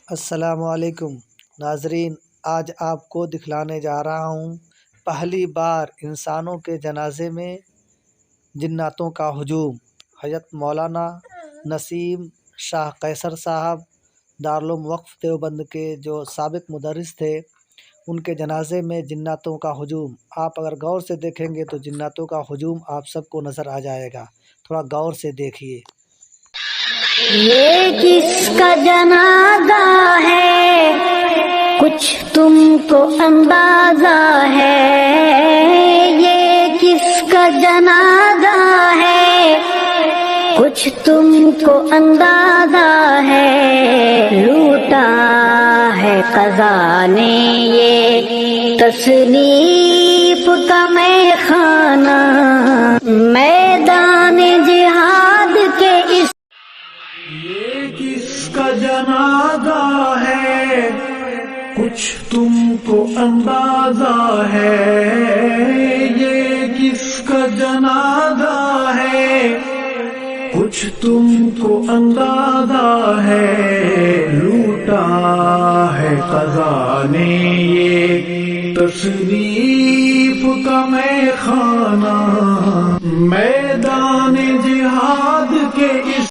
السلام علیکم ناظرین، آج آپ کو دکھلانے جا رہا ہوں پہلی بار انسانوں کے جنازے میں جناتوں کا ہجوم۔ حضرت مولانا نسیم شاہ قیصر صاحب دارالعلوم وقف دیوبند کے جو سابق مدرس تھے، ان کے جنازے میں جناتوں کا ہجوم۔ آپ اگر غور سے دیکھیں گے تو جناتوں کا ہجوم آپ سب کو نظر آ جائے گا، تھوڑا غور سے دیکھیے۔ یہ کس کا جنازہ ہے کچھ تم کو اندازہ ہے، یہ کس کا جنازہ ہے کچھ تم کو اندازہ ہے، لوٹا ہے قضا نے یہ تصنیف کا میں خانہ، میدان جہاد کے اس یہ کس کا جنازہ ہے کچھ تم کو اندازہ ہے، یہ کس کا جنازہ ہے کچھ تم کو اندازہ ہے، لوٹا ہے قضا نے یہ تصنیف کا میں خانہ، میدان جہاد کے اس